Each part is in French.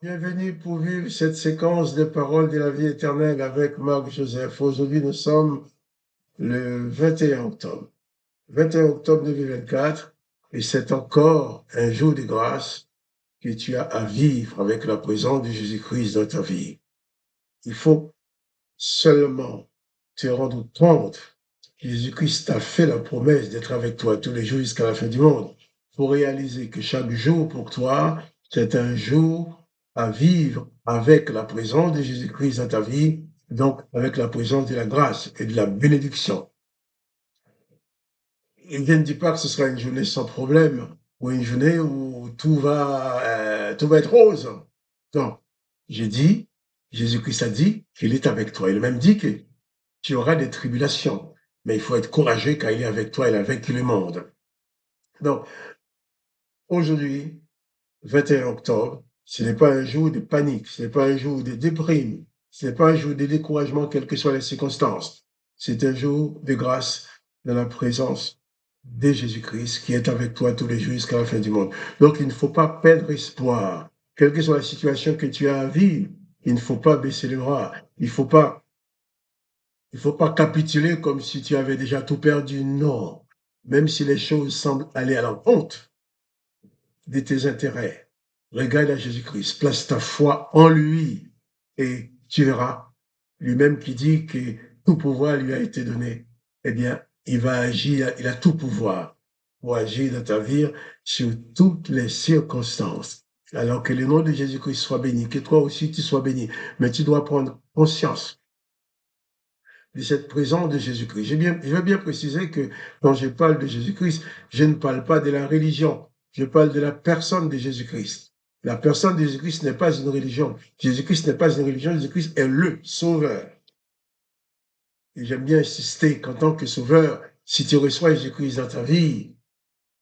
Bienvenue pour vivre cette séquence de paroles de la vie éternelle avec Marc Joseph. Aujourd'hui, nous sommes le 21 octobre. 21 octobre 2024, et c'est encore un jour de grâce que tu as à vivre avec la présence de Jésus-Christ dans ta vie. Il faut seulement te rendre compte que Jésus-Christ t'a fait la promesse d'être avec toi tous les jours jusqu'à la fin du monde. Il faut réaliser que chaque jour pour toi, c'est un jour à vivre avec la présence de Jésus-Christ dans ta vie, donc avec la présence de la grâce et de la bénédiction. Il ne dit pas que ce sera une journée sans problème ou une journée où tout va être rose. Non, j'ai dit, Jésus-Christ a dit qu'il est avec toi. Il a même dit que tu auras des tribulations, mais il faut être courageux car il est avec toi, il a vaincu le monde. Donc, aujourd'hui, 21 octobre, ce n'est pas un jour de panique, ce n'est pas un jour de déprime, ce n'est pas un jour de découragement, quelles que soient les circonstances. C'est un jour de grâce dans la présence de Jésus-Christ qui est avec toi tous les jours jusqu'à la fin du monde. Donc, il ne faut pas perdre espoir. Quelle que soit la situation que tu as à vivre, il ne faut pas baisser les bras. Il ne faut pas capituler comme si tu avais déjà tout perdu. Non. Même si les choses semblent aller à l'encontre de tes intérêts, regarde à Jésus-Christ, place ta foi en lui et tu verras, lui-même qui dit que tout pouvoir lui a été donné, eh bien, il va agir, il a tout pouvoir pour agir dans ta vie sur toutes les circonstances. Alors que le nom de Jésus-Christ soit béni, que toi aussi tu sois béni, mais tu dois prendre conscience de cette présence de Jésus-Christ. Je veux bien préciser que quand je parle de Jésus-Christ, je ne parle pas de la religion, je parle de la personne de Jésus-Christ. La personne de Jésus-Christ n'est pas une religion. Jésus-Christ n'est pas une religion, Jésus-Christ est le Sauveur. Et j'aime bien insister qu'en tant que Sauveur, si tu reçois Jésus-Christ dans ta vie,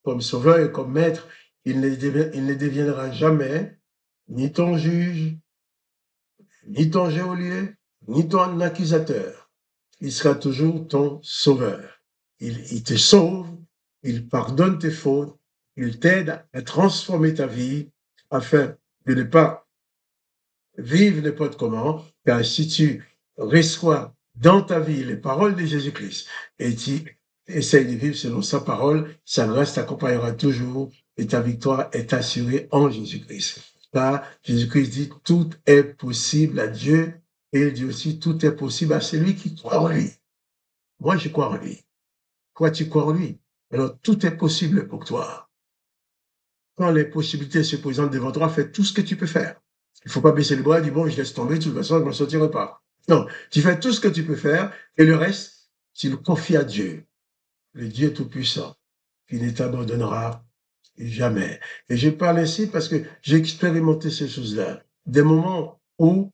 comme Sauveur et comme Maître, il ne deviendra jamais ni ton juge, ni ton geôlier, ni ton accusateur. Il sera toujours ton sauveur. Il te sauve, il pardonne tes fautes, il t'aide à transformer ta vie afin de ne pas vivre n'importe comment, car si tu reçois dans ta vie les paroles de Jésus-Christ et tu essayes de vivre selon sa parole, sa grâce t'accompagnera toujours et ta victoire est assurée en Jésus-Christ. Car Jésus-Christ dit tout est possible à Dieu et il dit aussi tout est possible à celui qui croit en lui. Moi, je crois en lui. Toi, tu crois en lui. Alors, tout est possible pour toi. Quand les possibilités se présentent devant toi, fais tout ce que tu peux faire. Il ne faut pas baisser le bras et dire, bon, je laisse tomber, de toute façon, je ne m'en sortirai pas. Non, tu fais tout ce que tu peux faire et le reste, tu le confies à Dieu, le Dieu Tout-Puissant, qui ne t'abandonnera jamais. Et je parle ainsi parce que j'ai expérimenté ces choses-là. Des moments où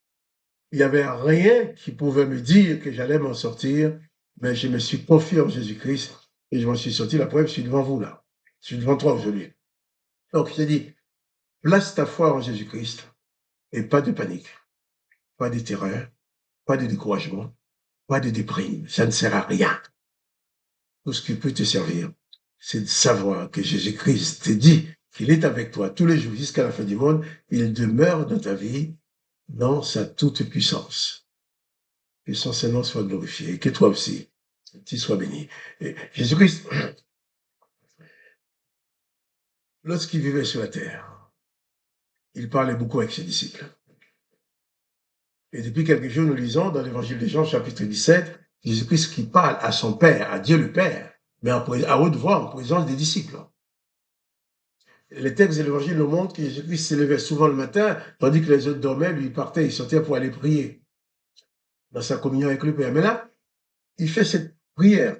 il n'y avait rien qui pouvait me dire que j'allais m'en sortir, mais je me suis confié en Jésus-Christ et je m'en suis sorti. La preuve, je suis devant vous là. Je suis devant toi aujourd'hui. Donc, je te dis, place ta foi en Jésus-Christ et pas de panique, pas de terreur, pas de découragement, pas de déprime. Ça ne sert à rien. Tout ce qui peut te servir, c'est de savoir que Jésus-Christ te dit qu'il est avec toi tous les jours jusqu'à la fin du monde. Il demeure dans ta vie dans sa toute puissance. Que son Seigneur soit glorifié et que toi aussi, tu sois béni. Et Jésus-Christ, lorsqu'il vivait sur la terre, il parlait beaucoup avec ses disciples. Et depuis quelques jours, nous lisons dans l'évangile de Jean, chapitre 17, Jésus-Christ qui parle à son Père, à Dieu le Père, mais à haute voix, en présence des disciples. Les textes de l'évangile nous montrent que Jésus-Christ s'élevait souvent le matin, tandis que les autres dormaient, lui, il partait, il sortait pour aller prier dans sa communion avec le Père. Mais là, il fait cette prière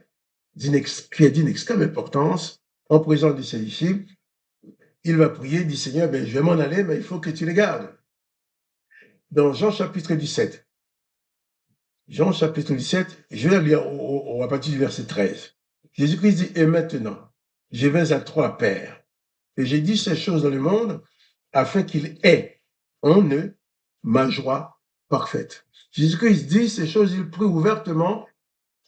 qui est d'une extrême importance en présence de ses disciples. Il va prier, dit Seigneur, ben, je vais m'en aller, mais il faut que tu les gardes. Dans Jean chapitre 17, Jean chapitre 17, je vais lire à partir du verset 13. Jésus-Christ dit, et maintenant, je vais à toi, Père, et j'ai dit ces choses dans le monde, afin qu'il ait en eux ma joie parfaite. Jésus-Christ dit ces choses, il prie ouvertement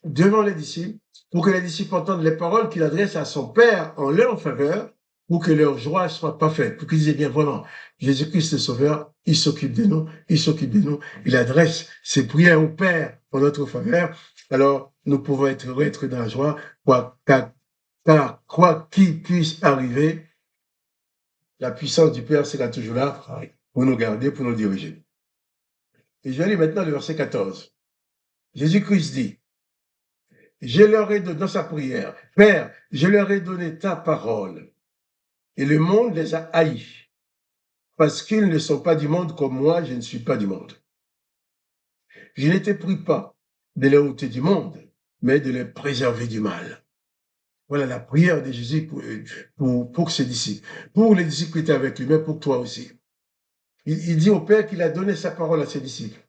devant les disciples, pour que les disciples entendent les paroles qu'il adresse à son Père en leur faveur, pour que leur joie soit parfaite, pour qu'ils disent bien vraiment, Jésus-Christ le Sauveur, il s'occupe de nous, il s'occupe de nous, il adresse ses prières au Père en notre faveur, alors nous pouvons être heureux, être dans la joie, car quoi qu'il puisse arriver, la puissance du Père sera toujours là pour nous garder, pour nous diriger. Et je vais lire maintenant le verset 14. Jésus-Christ dit, je leur ai donné, dans sa prière, Père, je leur ai donné ta parole, et le monde les a haïs, parce qu'ils ne sont pas du monde comme moi, je ne suis pas du monde. Je ne t'ai pris pas de les ôter du monde, mais de les préserver du mal. Voilà la prière de Jésus pour ses disciples, pour les disciples qui étaient avec lui, mais pour toi aussi. Il dit au Père qu'il a donné sa parole à ses disciples.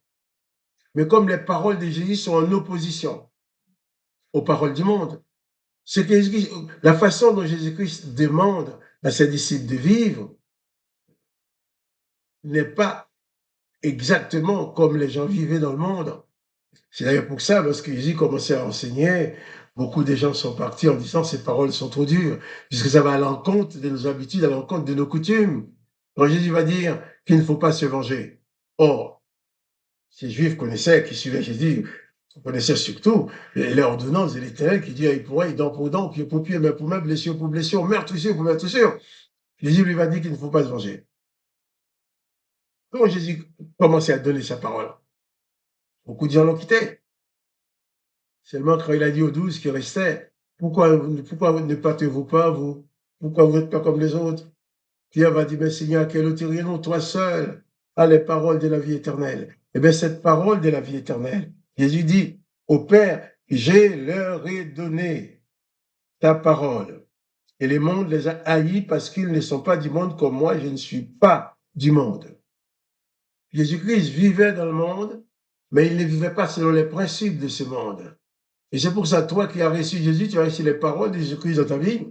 Mais comme les paroles de Jésus sont en opposition aux paroles du monde, la façon dont Jésus-Christ demande à ses disciples de vivre n'est pas exactement comme les gens vivaient dans le monde. C'est d'ailleurs pour ça, lorsque Jésus commençait à enseigner, beaucoup de gens sont partis en disant ces paroles sont trop dures, puisque ça va à l'encontre de nos habitudes, à l'encontre de nos coutumes. Quand Jésus va dire qu'il ne faut pas se venger. Or, ces Juifs connaissaient, qui suivaient Jésus, connaissaient surtout l'ordonnance de l'Éternel qui dit il pourrait, dent pour dent, pied pour pied, main pour main, blessure pour blessure, meurtrissure pour meurtrissure. Jésus lui va dire qu'il ne faut pas se venger. Quand Jésus commençait à donner sa parole, beaucoup de gens l'ont quitté. Seulement quand il a dit aux 12 qui restaient, pourquoi ne partez-vous pas, vous? Pourquoi vous n'êtes pas comme les autres? Pierre va dire, mais Seigneur, quelle autorité, non, toi seul as les paroles de la vie éternelle. Eh bien, cette parole de la vie éternelle, Jésus dit au Père, je leur ai donné ta parole. Et le monde les a haïs parce qu'ils ne sont pas du monde comme moi, je ne suis pas du monde. Jésus-Christ vivait dans le monde, mais il ne vivait pas selon les principes de ce monde. Et c'est pour ça, toi qui as reçu Jésus, tu as reçu les paroles de Jésus-Christ dans ta vie.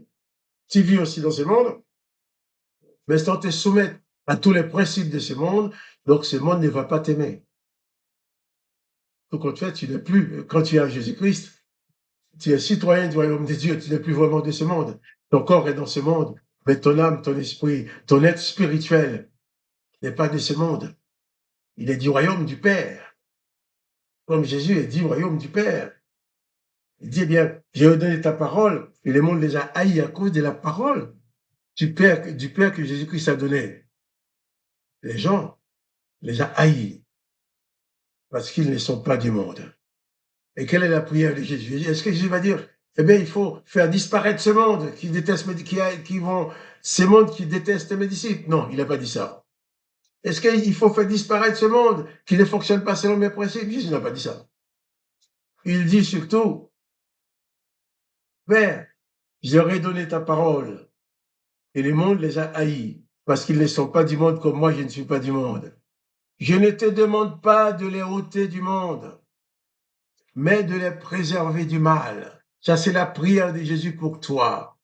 Tu vis aussi dans ce monde, mais sans te soumettre à tous les principes de ce monde, donc ce monde ne va pas t'aimer. Au contraire, tu n'es plus, quand tu es à Jésus-Christ, tu es citoyen du royaume de Dieu, tu n'es plus vraiment de ce monde. Ton corps est dans ce monde, mais ton âme, ton esprit, ton être spirituel n'est pas de ce monde. Il est du royaume du Père. Comme Jésus est du royaume du Père. Il dit, eh bien, j'ai donné ta parole, et le monde les a haïs à cause de la parole du Père que Jésus-Christ a donné. Les gens les a haïs parce qu'ils ne sont pas du monde. Et quelle est la prière de Jésus? Est-ce que Jésus va dire, eh bien, il faut faire disparaître ce monde qui déteste, ces mondes qui détestent mes disciples? Non, il n'a pas dit ça. Est-ce qu'il faut faire disparaître ce monde qui ne fonctionne pas selon mes principes? Jésus n'a pas dit ça. Il dit surtout, Père, j'aurais donné ta parole, et le monde les a haïs, parce qu'ils ne sont pas du monde comme moi, je ne suis pas du monde. Je ne te demande pas de les ôter du monde, mais de les préserver du mal. Ça, c'est la prière de Jésus pour toi.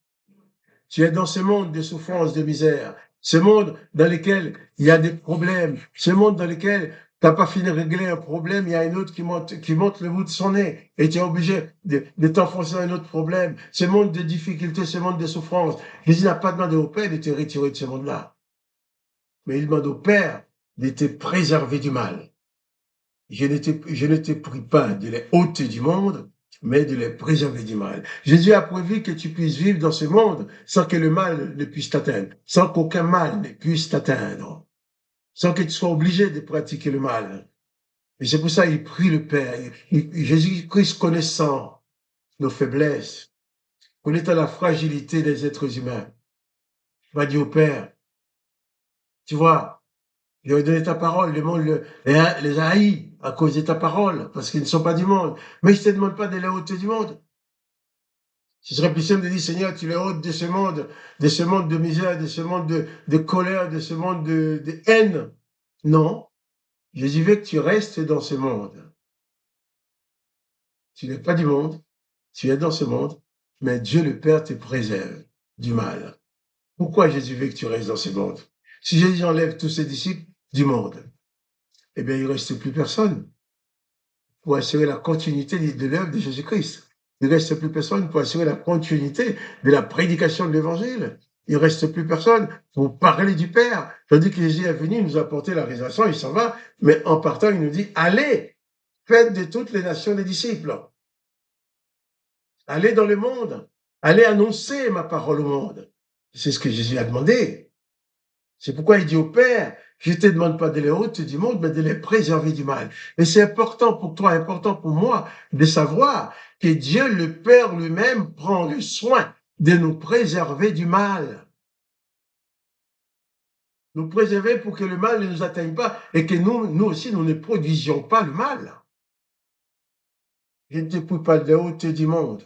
Tu es dans ce monde de souffrance, de misère, ce monde dans lequel il y a des problèmes, ce monde dans lequel tu n'as pas fini de régler un problème, il y a un autre qui monte le bout de son nez et tu es obligé de t'enfoncer dans un autre problème. Ce monde de difficultés, ce monde de souffrance. Jésus n'a pas demandé au Père de te retirer de ce monde-là, mais il demande au Père de te préserver du mal. Je ne te prie pas de les ôter du monde, mais de les préserver du mal. Jésus a prévu que tu puisses vivre dans ce monde sans que le mal ne puisse t'atteindre, sans qu'aucun mal ne puisse t'atteindre, sans que tu sois obligé de pratiquer le mal. Et c'est pour ça qu'il prie le Père. Jésus-Christ connaissant nos faiblesses, connaissant la fragilité des êtres humains, va dire au Père, tu vois, je vais donner ta parole, le monde les a haïs à cause de ta parole, parce qu'ils ne sont pas du monde. Mais je ne te demande pas de les ôter du monde. Ce serait plus simple de dire, Seigneur, tu les ôtes de ce monde de misère, de ce monde de colère, de ce monde de haine. Non, Jésus veut que tu restes dans ce monde. Tu n'es pas du monde, tu es dans ce monde, mais Dieu le Père te préserve du mal. Pourquoi Jésus veut que tu restes dans ce monde? Si Jésus enlève tous ses disciples du monde, eh bien, il ne reste plus personne pour assurer la continuité de l'œuvre de Jésus-Christ. Il ne reste plus personne pour assurer la continuité de la prédication de l'Évangile. il reste plus personne pour parler du Père. Tandis que Jésus est venu, il nous a apporté la résurrection, il s'en va, mais en partant, il nous dit, allez, faites de toutes les nations des disciples. Allez dans le monde, allez annoncer ma parole au monde. C'est ce que Jésus a demandé. C'est pourquoi il dit au Père, je ne te demande pas de les ôter du monde, mais de les préserver du mal. Et c'est important pour toi, important pour moi de savoir que Dieu, le Père lui-même, prend le soin de nous préserver du mal. Nous préserver pour que le mal ne nous atteigne pas et que nous aussi, nous ne produisions pas le mal. Je ne te prie pas de les ôter du monde,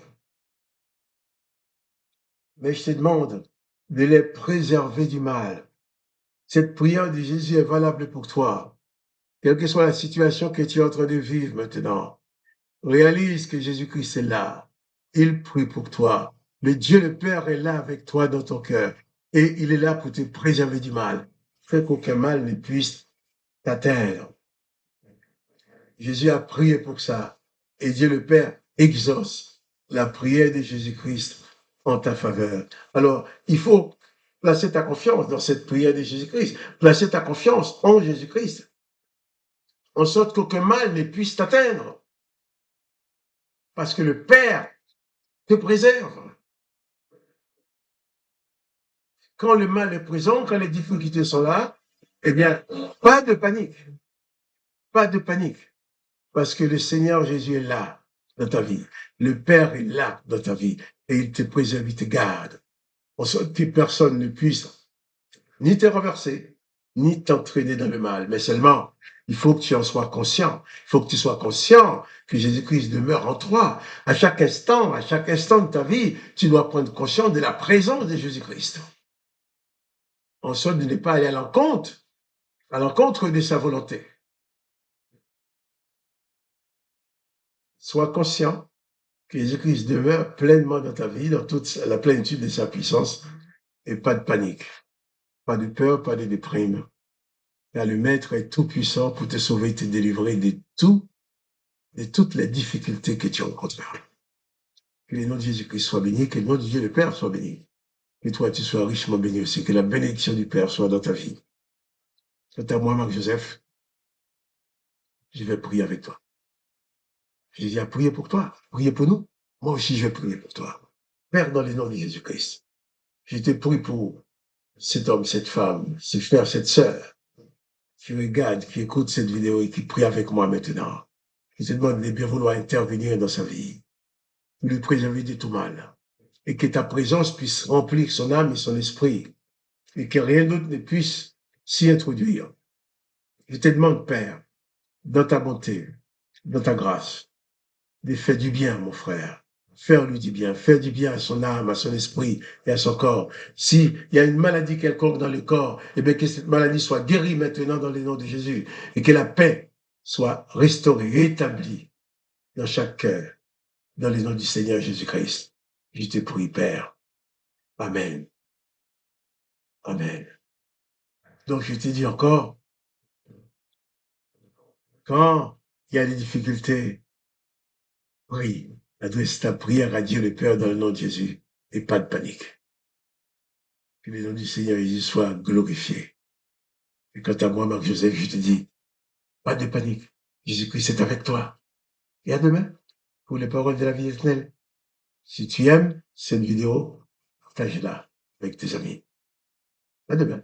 mais je te demande de les préserver du mal. Cette prière de Jésus est valable pour toi. Quelle que soit la situation que tu es en train de vivre maintenant, réalise que Jésus-Christ est là. Il prie pour toi. Le Dieu le Père est là avec toi dans ton cœur. Et il est là pour te préserver du mal. Fait qu'aucun mal ne puisse t'atteindre. Jésus a prié pour ça. Et Dieu le Père exauce la prière de Jésus-Christ en ta faveur. Alors, il faut placer ta confiance dans cette prière de Jésus-Christ. Placer ta confiance en Jésus-Christ. En sorte qu'aucun mal ne puisse t'atteindre. Parce que le Père te préserve. Quand le mal est présent, quand les difficultés sont là, eh bien, pas de panique. Pas de panique. Parce que le Seigneur Jésus est là dans ta vie. Le Père est là dans ta vie. Et il te préserve, il te garde. En sorte que personne ne puisse ni te renverser, ni t'entraîner dans le mal. Mais seulement, il faut que tu en sois conscient. Il faut que tu sois conscient que Jésus-Christ demeure en toi. À chaque instant de ta vie, tu dois prendre conscience de la présence de Jésus-Christ. En sorte de ne pas aller à l'encontre de sa volonté. Sois conscient que Jésus-Christ demeure pleinement dans ta vie, dans toute la plénitude de sa puissance, et pas de panique, pas de peur, pas de déprime. Car le Maître est tout puissant pour te sauver, te délivrer de toutes les difficultés que tu rencontreras. Que le nom de Jésus-Christ soit béni, que le nom de Dieu le Père soit béni. Que toi, tu sois richement béni aussi, que la bénédiction du Père soit dans ta vie. Quant à moi, Marc-Joseph, je vais prier avec toi. Jésus a prié pour toi, priez pour nous. Moi aussi, je vais prier pour toi. Père, dans le nom de Jésus-Christ, je te prie pour cet homme, cette femme, ce frère, cette sœur, qui regarde, qui écoute cette vidéo et qui prie avec moi maintenant. Je te demande de bien vouloir intervenir dans sa vie, de lui préserver de tout mal, et que ta présence puisse remplir son âme et son esprit, et que rien d'autre ne puisse s'y introduire. Je te demande, Père, dans ta bonté, dans ta grâce, de faire du bien, mon frère. Faire-lui du bien, faire du bien à son âme, à son esprit et à son corps. S'il y a une maladie quelconque dans le corps, eh bien que cette maladie soit guérie maintenant dans le nom de Jésus et que la paix soit restaurée, rétablie dans chaque cœur, dans le nom du Seigneur Jésus-Christ. Je te prie, Père. Amen. Amen. Donc, je te dis encore, quand il y a des difficultés, prie. Adresse ta prière à Dieu le Père dans le nom de Jésus et pas de panique. Que le nom du Seigneur Jésus soit glorifié. Et quant à moi, Marc-Joseph, je te dis, pas de panique. Jésus-Christ est avec toi. Et à demain pour les paroles de la vie éternelle. Si tu aimes cette vidéo, partage-la avec tes amis. À demain.